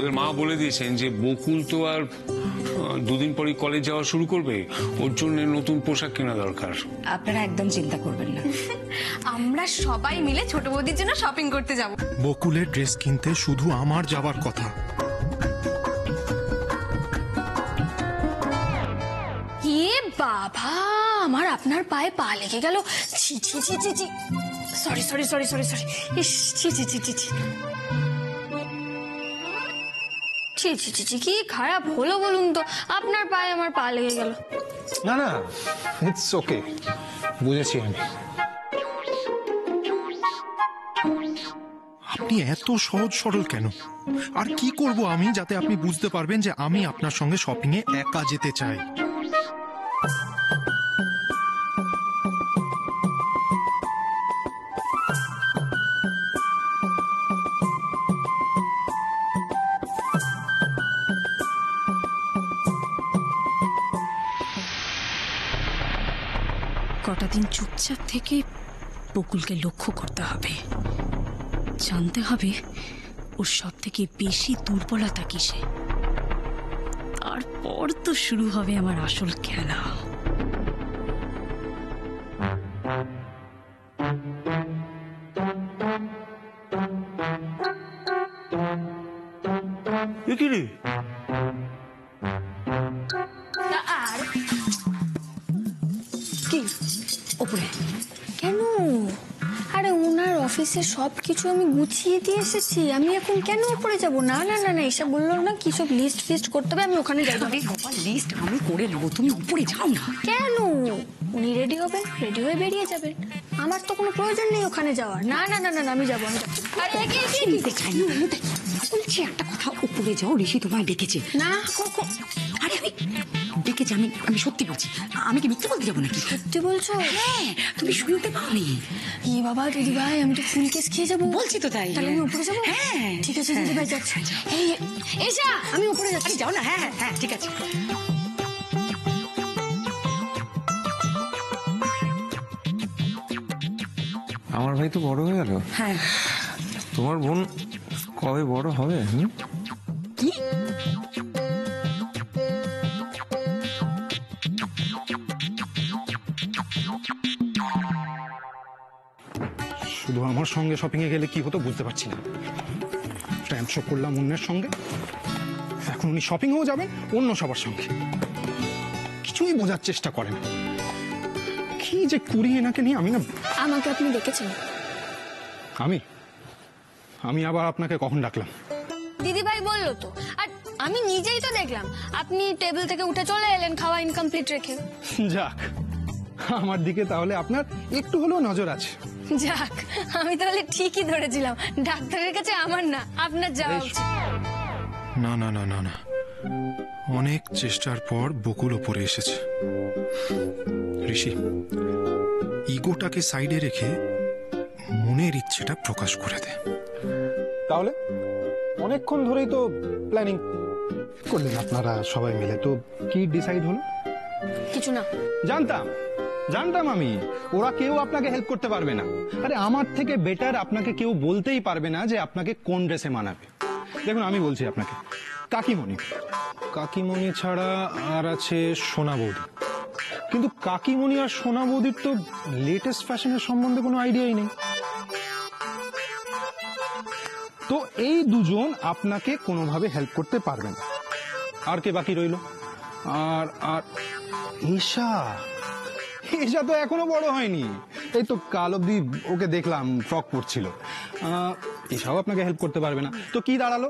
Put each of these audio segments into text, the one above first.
ওদের মা বলে দিয়েছেন যে বকুল তো আর দুদিন পরই কলেজ যাওয়া শুরু করবে, ওর জন্য নতুন পোশাক কেনা দরকার। আপনারা একদম চিন্তা করবেন না, আমরা সবাই মিলে ছোট বৌদির জন্য শপিং করতে যাব। বকুলের ড্রেস কিনতে শুধু আমার যাবার কথা। এ বাবা, আমার আপনার পায়ে পা লেগে গেল। ছি ছি ছি ছি ছি, sorry sorry sorry sorry sorry, ইস ছি ছি ছি ছি ছি ছি ছি ছি ছি, কি খারাপ হলো বলুন তো, আপনার পায়ে আমার পা লেগে গেল। না না, ইটস ওকে, বুঝেছি আমি। আপনি এত সহজ সরল কেন? আর কি করব আমি যাতে আপনি বুঝতে পারবেন যে আমি আপনার সঙ্গে শপিং এ একা যেতে চাই? কটা দিন চুপচাপ থেকে বকুলকে লক্ষ্য করতে হবে, জানতে হবে ওর সব থেকে বেশি দুর্বলতা কিসে। তারপর তো শুরু হবে আমার আসল খেলা। আর কি ওপরে কেন? আরে ওনার অফিসে সবকিছু আমি গুছিয়ে দিয়ে এসেছি, আমি এখন কেন উপরে যাব? না না না না, এসব বললো না কি সব লিস্ট ফিস্ট করতে হবে, আমি ওখানে যাবো। লিস্ট আমি করে নেবো, তুমি উপরে যাও না। কেন? উনি রেডি হবেন, রেডি হয়ে বেরিয়ে যাবেন, আমার তো কোনো প্রয়োজন নেই ওখানে যাওয়ার। না না না না, আমি যাবো, আমি যাবো। আরে শুনতে চাই না, বলছি একটা কথা, উপরে যাও, ঋষি তোমায় ডেকেছে। না আরে আমি ডেকেছি, আমি সত্যি বলছি, আমি কি মিথ্যে বলতে যাবো নাকি? সত্যি বলছো? হ্যাঁ, তুমি শুনতে পাওনি? ই বাবা দিদি ভাই, আমি তো ফুল কেস খেয়ে যাবো। বলছি তো তাই। তাহলে আমি উপরে যাবো? হ্যাঁ ঠিক আছে দিদি ভাই, যাচ্ছি। এই এসা, আমি উপরে যাচ্ছি। যাও না। হ্যাঁ হ্যাঁ ঠিক আছে। আমার ভাই তো বড় হয়ে গেল। হ্যাঁ, তোমার বোন কবে বড় হবে? কি শুধু আমার সঙ্গে শপিং এ গেলে কি হতো বুঝতে পারছি না। টাইম শো করলাম অন্যের সঙ্গে, এখন উনি শপিং এও যাবেন অন্য সবার সঙ্গে। কিছুই বোঝার চেষ্টা করেন, কি যে করি এনাকে নিয়ে। আমি না, আমাকে আপনি ডেকেছেন? আমি আবার আপনাকে কখন ডাকলাম? দিদি ভাই বললো তো, আর আমি নিজেই তো দেখলাম আপনি টেবিল থেকে উঠে চলে এলেন খাওয়া ইনকমপ্লিট রেখে। যাক, আমার দিকে তাহলে আপনার একটু হলেও নজর আছে। যাক, আমি তাহলে ঠিকই ধরেছিলাম, ডাক্তারের কাছে আমার না আপনার যাওয়া উচিত। না না না না না, অনেক চেষ্টার পর বকুল ওপরে এসেছে। ঋষি, ইগোটাকে সাইডে রেখে মনের ইচ্ছেটা প্রকাশ করে দে। তাহলে অনেকক্ষণ ধরেই তো প্ল্যানিং করলেন আপনারা সবাই মিলে, তো কি ডিসাইড হলো? কিছু না। জানতাম আমি ওরা কেউ আপনাকে হেল্প করতে পারবে না। আরে আমার থেকে বেটার আপনাকে কেউ বলতেই পারবে না যে আপনাকে কোন ড্রেসে মানাবে। দেখুন আমি বলছি আপনাকে, কাকিমণি ছাড়া আর আছে সোনা বৌদি, কিন্তু কাকিমণি আর সোনা বৌদির তো লেটেস্ট ফ্যাশনের সম্বন্ধে কোনো আইডিয়াই নেই। তো এই দুজন আপনাকে কোনোভাবে হেল্প করতে পারবে না। আর কে বাকি রইল? আর ঈশা তো এখনো বড় হয়নি, এই তো কাল অব্দি ওকে দেখলাম ফ্রক পরছিল। ঈশাও আপনাকে হেল্প করতে পারবে না। তো কি দাঁড়ালো?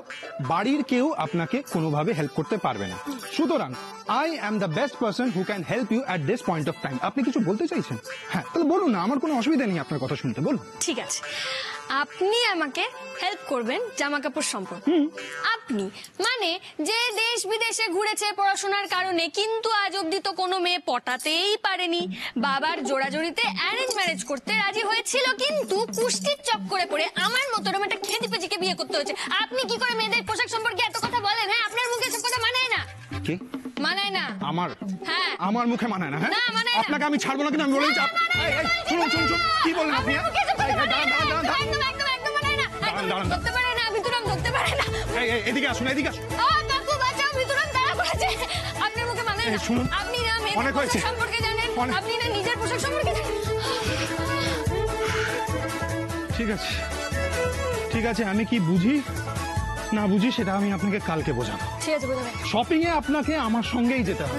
বাড়ির কেউ আপনাকে কোনোভাবে হেল্প করতে পারবে না। সুতরাং I am the best person who can help you at this point of time. আপনি কিছু বলতে চাইছেন? হ্যাঁ, তাহলে বলুন না, আমার কোনো অসুবিধা নেই আপনার কথা শুনতে, বলুন। ঠিক আছে, আপনি আমাকে হেল্প করবেন জামা কাপড় সম্পর্কে। আপনি মানে যে দেশ বিদেশে ঘুরেছে পড়াশোনার কারণে, কিন্তু আজ অব্দি তো কোনো মেয়ে পটাতেই পারেনি। বাবার জোড়াজোড়িতে অ্যারেঞ্জ ম্যারেজ করতে রাজি হয়েছিল, কিন্তু কুষ্টির চক্করে পড়ে আমার মতো এরকম একটা খেদি পেজিকে বিয়ে করতে হয়েছে। আপনি কি করে মেয়েদের পোশাক সম্পর্কে এত কথা বলেন? হ্যাঁ, আপনার মুখে সব কথা মানায় না। কি মানায় না? হ্যাঁ, আমার মুখে মানায় না? হ্যাঁ, না মানায় না। আপনাকে আমি ছাড়বো না, কিন্তু আমি বলেই শুনুন কি বলেন আপনি? একদম মানায় না। ধরতে পারে না, ভিতরে ধরতে পারে পারে না। এদিকে আসুন, এদিকে আসুন। কাকু বাঁচাও, ভিতরে তাড়া করেছে। আপনার মুখে মানায় না। শুনুন, আপনি না অনেক মেয়েদের হয়েছে। পোশাক সম্পর্কে জানেন, অনেক। আপনি না নিজের পোশাক সম্পর্কে জানেন। ঠিক আছে, ঠিক আছে, আমি কি বুঝি না বুঝি সেটা আমি আপনাকে কালকে বোঝাবো। ঠিক আছে, বোঝাবেন। শপিং এ আপনাকে আমার সঙ্গেই যেতে হবে।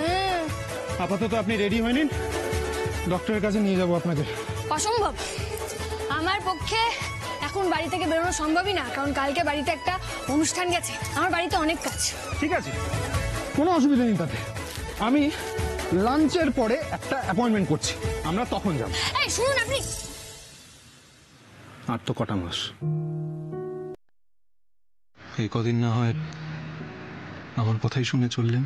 আপাতত আপনি রেডি হয়ে নিন, ডক্টরের কাছে নিয়ে যাবো আপনাকে। অসম্ভব, আমার পক্ষে এখন বাড়ি থেকে বেরোনো সম্ভবই না, কারণ কালকে বাড়িতে একটা অনুষ্ঠান গেছে, আমার বাড়িতে অনেক কাজ। ঠিক আছে, কোনো অসুবিধা নেই তাতে। আমি লাঞ্চের পরে একটা অ্যাপয়েন্টমেন্ট করছি, আমরা তখন যাব। এই শুনুন, আপনি আর তো কটা মাস। এই কদিন না হয় আমার কথাই শুনে চললেন।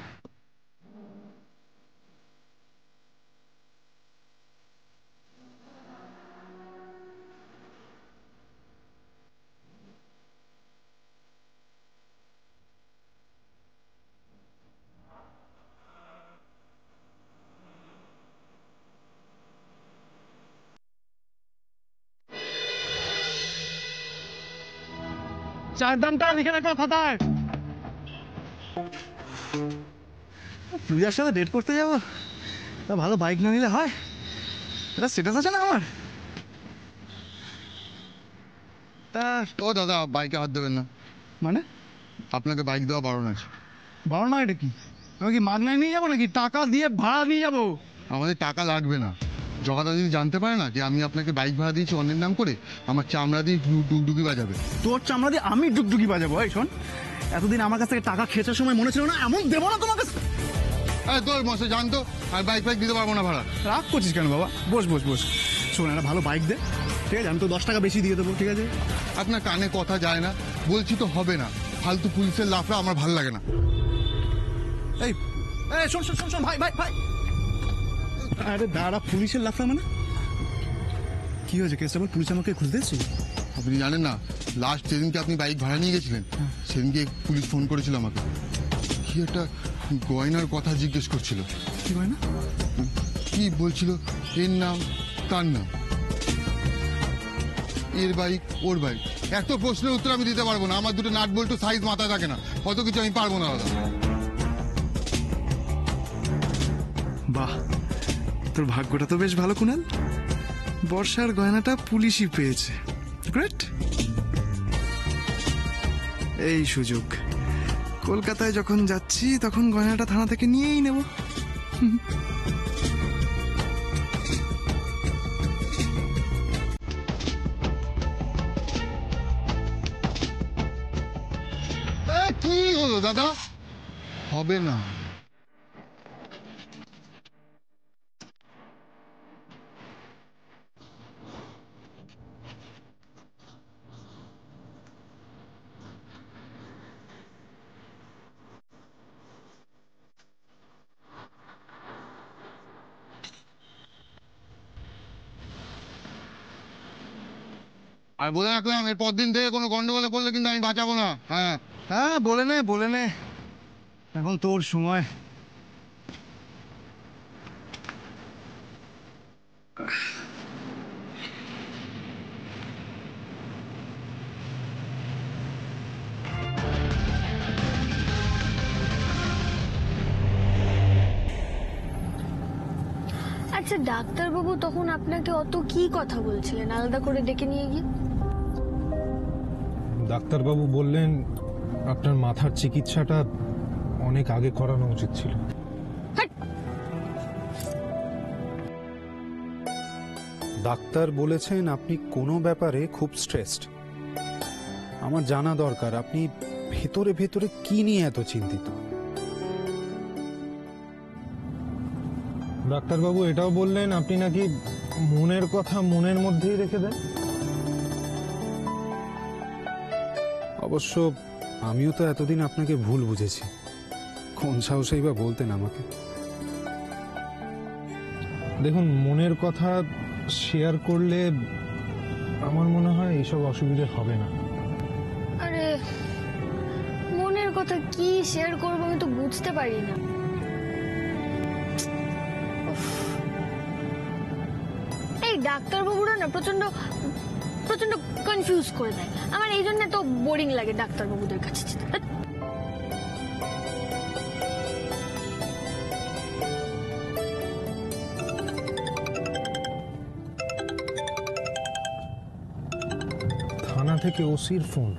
চায়ের দামটা লিখে রাখো খাতায়। পূজার সাথে ডেট করতে যাবো, তা ভালো বাইক না নিলে হয়? এটা স্টেটাস আছে না আমার। তা ও দাদা, বাইকে হাত দেবেন না, মানে আপনাকে বাইক দেওয়া বারণ আছে। বড় না, এটা কি আমি কি মাগনায় নিয়ে যাবো নাকি টাকা দিয়ে ভাড়া নিয়ে যাবো? আমাদের টাকা লাগবে না। জগাদা যদি জানতে পারে না যে আমি আপনাকে বাইক ভাড়া দিয়েছি অন্যের নাম করে, আমার চামড়া দিয়ে ডুগডুগি বাজাবে। তোর চামড়া দিয়ে আমি ডুগডুগি বাজাবো? এই শোন, এতদিন আমার কাছ থেকে টাকা খেঁচার সময় মনে ছিল না এমন দেবো না তোমার কাছে। তোর মশে জানতো আমি বাইক ফাইক দিতে পারবো না ভাড়া। রাগ করছিস কেন বাবা? বস বস বস, শোন একটা ভালো বাইক দে, ঠিক আছে? আমি তো 10 টাকা বেশি দিয়ে দেবো, ঠিক আছে? আপনার কানে কথা যায় না, বলছি তো হবে না। ফালতু পুলিশের লাফড়া আমার ভালো লাগে না। এই এই শোন শোন শোন শোন, ভাই ভাই ভাই, আরে দাঁড়া, পুলিশের লাফড়া মানে কি হয়েছে? কেসটা বল, পুলিশ আমাকে খুঁজতে এসেছিল। আপনি জানেন না, লাস্ট যেদিনকে আপনি বাইক ভাড়া নিয়ে গেছিলেন সেদিনকে পুলিশ ফোন করেছিল আমাকে। কি একটা গয়নার কথা জিজ্ঞেস করছিল। কি হয় না? কি বলছিল, এর নাম তার নাম, এর বাইক ওর বাইক। এত প্রশ্নের উত্তর আমি দিতে পারবো না, আমার দুটো নাট বল্টু সাইজ মাথায় থাকে না, অত কিছু আমি পারবো না দাদা। বাহ, তোর ভাগ্যটা তো বেশ ভালো কুনাল, বর্ষার গয়নাটা পুলিশই পেয়েছে। গ্রেট, এই সুযোগ কলকাতায় যখন যাচ্ছি তখন গয়নাটা থানা থেকে নিয়েই নেব। কি হলো দাদা? হবে না। আর বলে রাখলাম, এর পর দিন থেকে কোনো গন্ডগোলে পড়লে কিন্তু আমি বাঁচাবো না। হ্যাঁ হ্যাঁ, বলে নে বলে নে, এখন তোর সময়। আচ্ছা, ডাক্তারবাবু তখন আপনাকে অত কি কথা বলছিলেন আলাদা করে ডেকে নিয়ে গিয়ে? ডাক্তারবাবু বললেন আপনার মাথার চিকিৎসাটা অনেক আগে করানো উচিত ছিল। ডাক্তার বলেছেন আপনি কোনো ব্যাপারে খুব স্ট্রেসড। আমার জানা দরকার আপনি ভেতরে ভেতরে কি নিয়ে এত চিন্তিত। ডাক্তারবাবু এটাও বললেন আপনি নাকি মনের কথা মনের মধ্যেই রেখে দেন। অবশ্য আমিও তো এতদিন আপনাকে ভুল বুঝেছি, কোন সাহসেই বা বলতেন আমাকে। দেখুন, মনের কথা শেয়ার করলে আমার মনে হয় এইসব অসুবিধা হবে না। আরে মনের কথা কি শেয়ার করবো আমি তো বুঝতে পারি না। এই ডাক্তারবাবুরা না প্রচন্ড প্রচন্ড কনফিউজ করে দেয়। আমার এই জন্য তো বোরিং লাগে ডাক্তারবাবুদের কাছে যেতে। থানা থেকে ওসির ফোন।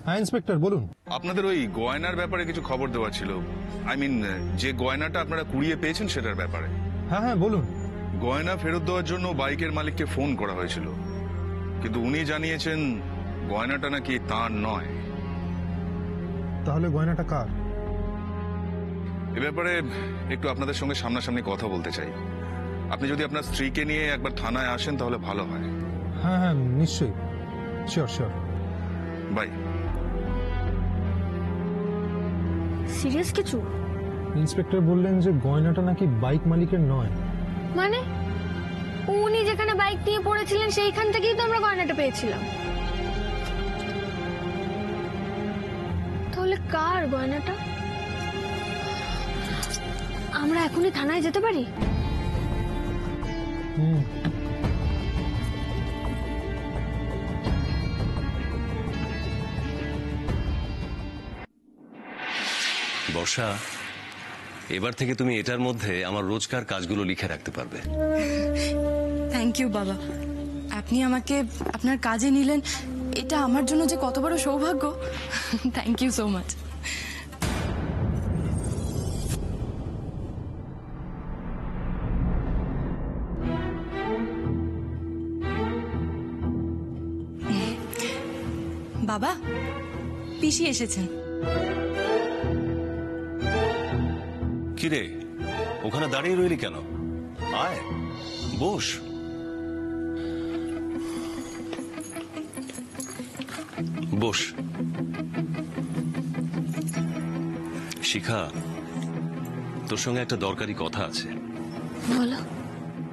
হ্যাঁ ইন্সপেক্টর বলুন। আপনাদের ওই গয়নার ব্যাপারে কিছু খবর দেওয়া ছিল। আই মিন, যে গয়নাটা আপনারা কুড়িয়ে পেয়েছেন সেটার ব্যাপারে। হ্যাঁ হ্যাঁ বলুন। গয়না ফেরত দেওয়ার জন্য বাইকের মালিককে ফোন করা হয়েছিল, কিন্তু উনি জানিয়েছেন গয়নাটা নাকি তার নয়। তাহলে গয়নাটা কার? এ ব্যাপারে একটু আপনাদের সঙ্গে সামনাসামনি কথা বলতে চাই। আপনি যদি আপনার স্ত্রীকে নিয়ে একবার থানায় আসেন তাহলে ভালো হয়। হ্যাঁ হ্যাঁ নিশ্চয়ই, শিওর শিওর। বাই। সিরিয়াস কিছু? ইন্সপেক্টর বললেন যে গয়নাটা নাকি বাইক মালিকের নয়। মানে উনি যেখানে বাইক নিয়ে পড়েছিলেন সেইখান থেকেই তো আমরা গয়নাটা পেয়েছিলাম। তাহলে কার গয়নাটা? আমরা এখনই থানায় যেতে পারি? বর্ষা, এবার থেকে তুমি এটার মধ্যে আমার রোজকার কাজগুলো লিখে রাখতে পারবে। থ্যাংক ইউ বাবা, আপনি আমাকে আপনার কাজে নিলেন, এটা আমার জন্য যে কত বড় সৌভাগ্য। Thank you so much. বাবা, পিসি এসেছেন। কিরে, ওখানে দাঁড়িয়ে রইলি কেন? আয়, বস। বস। শিখা, তোর সঙ্গে একটা দরকারি কথা আছে। বলো।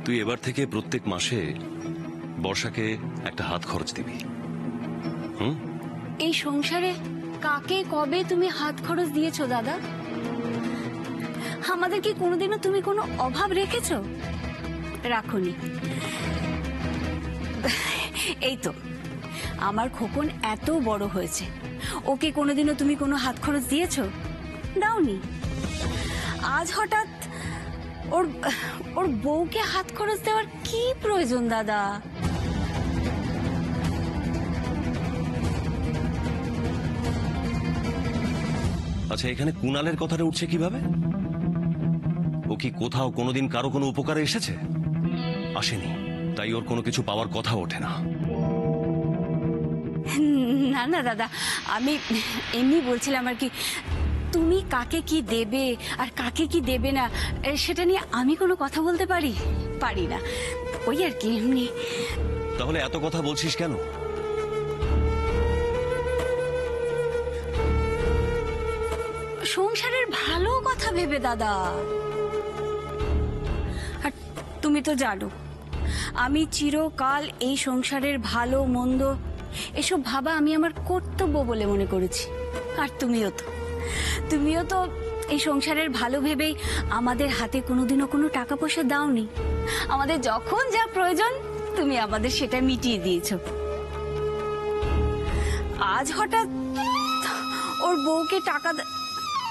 তুই এবার থেকে প্রত্যেক মাসে বর্ষাকে একটা হাত খরচ দিবি। এই সংসারে কাকে কবে তুমি হাত খরচ দিয়েছো দাদা? আমাদের কি কোনোদিনও তুমি কোনো অভাব রেখেছো? রাখোনি। এই তো আমার খোকন এত বড় হয়েছে, ওকে কোনোদিনও তুমি কোনো হাত খরচ দিয়েছো? দাওনি। আজ হঠাৎ ওর বউকে হাত খরচ দেওয়ার কি প্রয়োজন দাদা? আচ্ছা, এখানে কুণালের কথাটা উঠছে কিভাবে? ও কি কোথাও কোনোদিন কারো কোনো উপকারে এসেছে? আসেনি, তাই ওর কোনো কিছু পাওয়ার কথা ওঠে না। না না দাদা, আমি এমনি বলছিলাম আর কি, তুমি কাকে কি দেবে আর কাকে কি দেবে না সেটা নিয়ে আমি কোনো কথা বলতে পারি না, ওই আর কি এমনি। তাহলে এত কথা বলছিস কেন? সংসারের ভালো কথা ভেবে দাদা। আর তুমি তো জানো আমি চিরকাল এই সংসারের ভালো মন্দ এসব ভাবা আমি আমার কর্তব্য বলে মনে করেছি। আর তুমিও তো এই সংসারের ভালো ভেবেই আমাদের হাতে কোনোদিনও কোনো টাকা পয়সা দাওনি। আমাদের যখন যা প্রয়োজন তুমি আমাদের সেটা মিটিয়ে দিয়েছো। আজ হঠাৎ ওর বউকে টাকা।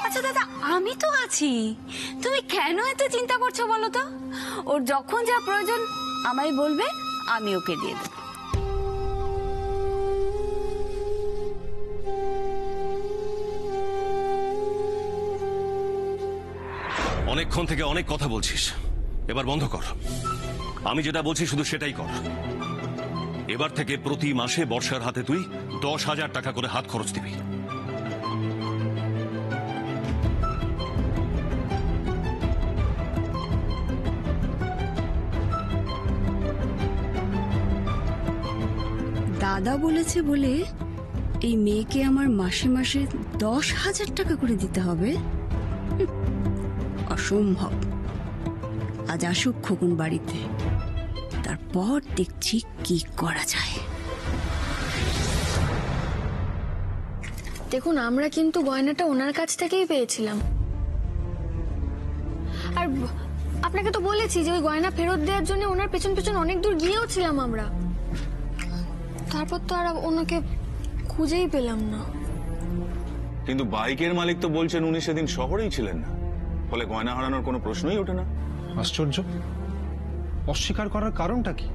আচ্ছা দাদা, আমি তো আছি, তুমি কেন এত চিন্তা করছো বলো তো? ওর যখন যা প্রয়োজন আমায় বলবে, আমি ওকে দিয়ে দেব। অনেকক্ষণ থেকে অনেক কথা বলছিস, এবার বন্ধ কর। আমি যেটা বলছি শুধু সেটাই কর। এবার থেকে প্রতি মাসে বর্ষার হাতে তুই 10,000 টাকা করে হাত খরচ দিবি। দাদা বলেছে বলে এই মেয়েকে আমার মাসে মাসে 10,000 টাকা করে দিতে হবে? অসম্ভব। আজ আসুক খোকন বাড়িতে, তারপর দেখছি কি করা যায়। দেখুন, আমরা কিন্তু গয়নাটা ওনার কাছ থেকেই পেয়েছিলাম। আর আপনাকে তো বলেছি যে ওই গয়না ফেরত দেওয়ার জন্য ওনার পেছন পেছন অনেক দূর গিয়েও ছিলাম আমরা। তারপর তো আর ওনাকে খুঁজেই পেলাম না। কিন্তু বাইকের মালিক তো বলছেন উনি সেদিন শহরেই ছিলেন না, ফলে গয়না হারানোর কোনো প্রশ্নই ওঠে না। আশ্চর্য, অস্বীকার করার কারণটা কি?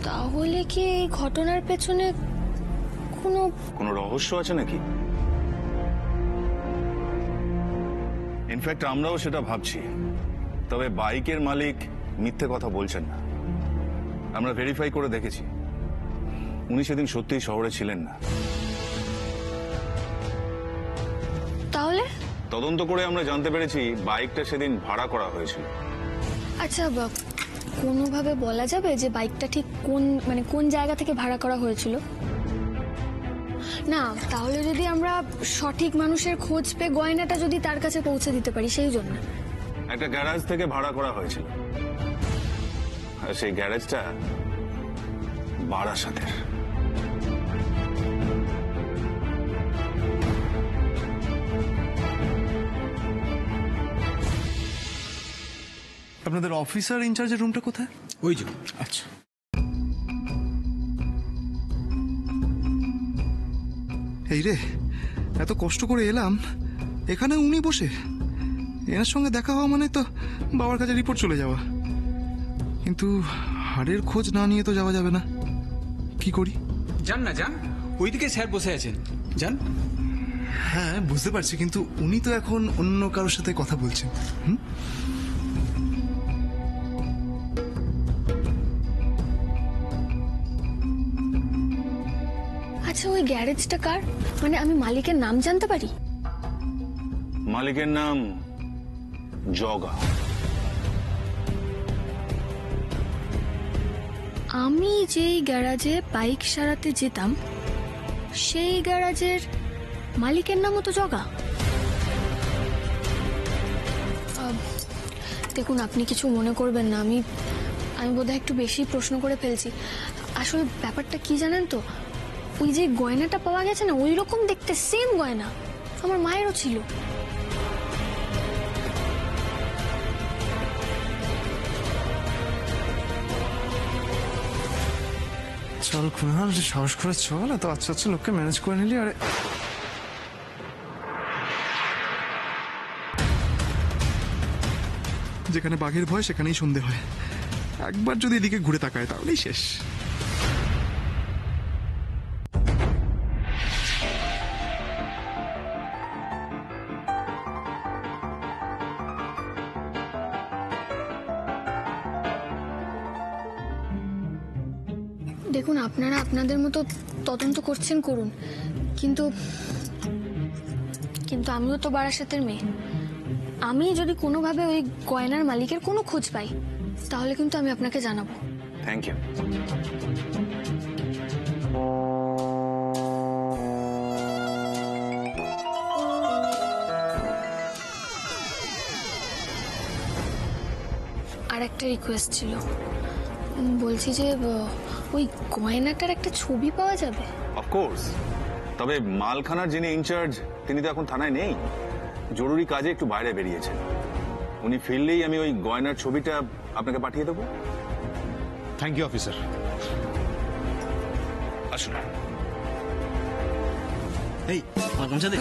তাহলে কি এই ঘটনার পেছনে কোনো রহস্য আছে নাকি? ইনফ্যাক্ট আমরাও সেটা ভাবছি, তবে বাইকের মালিক মিথ্যে কথা বলছেন না। আমরা ভেরিফাই করে দেখেছি উনি সেদিন সত্যিই শহরে ছিলেন না। তাহলে তদন্ত করে আমরা জানতে পেরেছি বাইকটা সেদিন ভাড়া করা হয়েছিল। আচ্ছা, কোনোভাবে বলা যাবে যে বাইকটা ঠিক কোন জায়গা থেকে ভাড়া করা হয়েছিল? না, তাহলে যদি আমরা সঠিক মানুষের খোঁজ পেয়ে গয়নাটা যদি তার কাছে পৌঁছে দিতে পারি, সেই জন্য। একটা গ্যারাজ থেকে ভাড়া করা হয়েছিল, আর সেই গ্যারেজটা বারাসাতের। আপনাদের অফিসার ইনচার্জের রুমটা কোথায়? ওই যে। আচ্ছা, এই রে, এত কষ্ট করে এলাম, এখানে উনি বসে। এনার সঙ্গে দেখা হওয়া মানে তো বাবার কাছে রিপোর্ট চলে যাওয়া। কিন্তু হাড়ের খোঁজ না নিয়ে তো যাওয়া যাবে না। কি করি? যান না, যান, ওইদিকে স্যার বসে আছেন, যান। হ্যাঁ, বুঝতে পারছি, কিন্তু উনি তো এখন অন্য কারোর সাথে কথা বলছেন। আচ্ছা, ওই গ্যারেজটা কার? মানে আমি মালিকের নাম জানতে পারি? মালিকের নাম জগা। আমি যেই গ্যারাজে বাইক সারাতে যেতাম সেই গ্যারাজের মালিকের নামও তো জগা। দেখুন, আপনি কিছু মনে করবেন না, আমি বোধহয় একটু বেশি প্রশ্ন করে ফেলছি। আসলে ব্যাপারটা কি জানেন তো, ওই যে গয়নাটা পাওয়া গেছে না, ওই রকম দেখতে সেম গয়না আমার মায়েরও ছিল। চল কুনাল, সাহস করে চল, এত আচ্ছা আচ্ছা লোককে ম্যানেজ করে নিলি। আরে যেখানে বাঘের ভয় সেখানেই সন্ধে হয়। একবার যদি এদিকে ঘুরে তাকায় তাহলেই শেষ। দেখুন, আপনারা আপনাদের মতো তদন্ত করছেন, করুন, কিন্তু আমিও তো বারাসাতের মেয়ে। আমি যদি কোনোভাবে ওই গয়নার মালিকের কোনো খোঁজ পাই, তাহলে কিন্তু আমি আপনাকে জানাবো। Thank you. আর একটা রিকোয়েস্ট ছিল, বলছি যে ওই গয়নাটার একটা ছবি পাওয়া যাবে? অফকোর্স, তবে মালখানার যিনি ইনচার্জ তিনি তো এখন থানায় নেই, জরুরি কাজে একটু বাইরে বেরিয়েছেন। উনি ফিরলেই আমি ওই গয়নার ছবিটা আপনাকে পাঠিয়ে দেবো। Thank you officer. আসুন। এই আমার গামছা দে।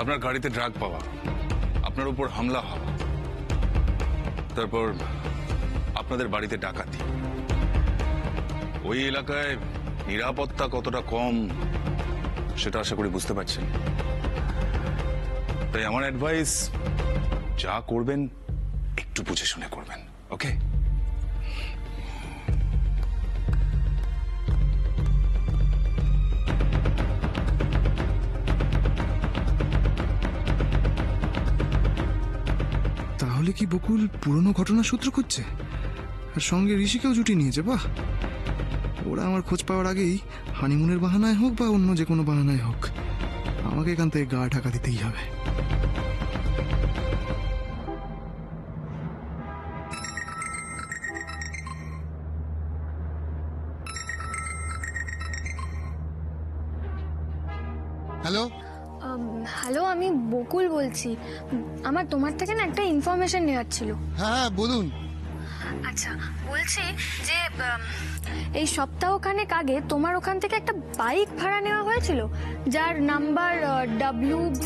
আপনার গাড়িতে ড্রাগ পাওয়া, আপনার উপর হামলা হওয়া, তারপর আপনাদের বাড়িতে ডাকাতি, ওই এলাকায় নিরাপত্তা কতটা কম সেটা আশা করি বুঝতে পারছেন। তাই আমার অ্যাডভাইস, যা করবেন একটু বুঝে শুনে করবেন, ওকে? তাহলে কি বকুল পুরনো ঘটনার সূত্র খুঁজছে, আর সঙ্গে ঋষিকেও জুটিয়ে নিয়েছে? বাহ, ওরা আমার খোঁজ পাওয়ার আগেই হানিমুনের বাহানায় হোক বা অন্য যে কোনো বাহানায় হোক আমাকে এখান থেকে গা ঢাকা দিতেই হবে। হ্যালো, হ্যালো, আমি বকুল বলছি। আমার তোমার থেকে না একটা ইনফরমেশন নেওয়ার ছিল। হ্যাঁ বলুন। আচ্ছা, বলছি যে এই সপ্তাহখানেক আগে তোমার ওখান থেকে একটা বাইক ভাড়া নেওয়া হয়েছিল, যার নাম্বার WB।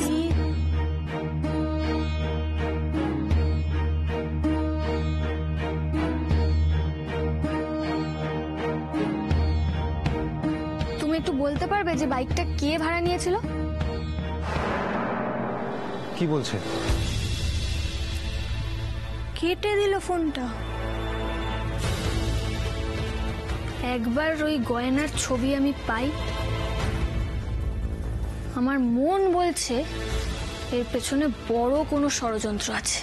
তুমি একটু বলতে পারবে যে বাইকটা কে ভাড়া নিয়েছিল? কি বলছে? কেটে দিল ফোনটা। একবার ওই গয়নার ছবি আমি পাই, আমার মন বলছে এর পেছনে বড় কোনো ষড়যন্ত্র আছে।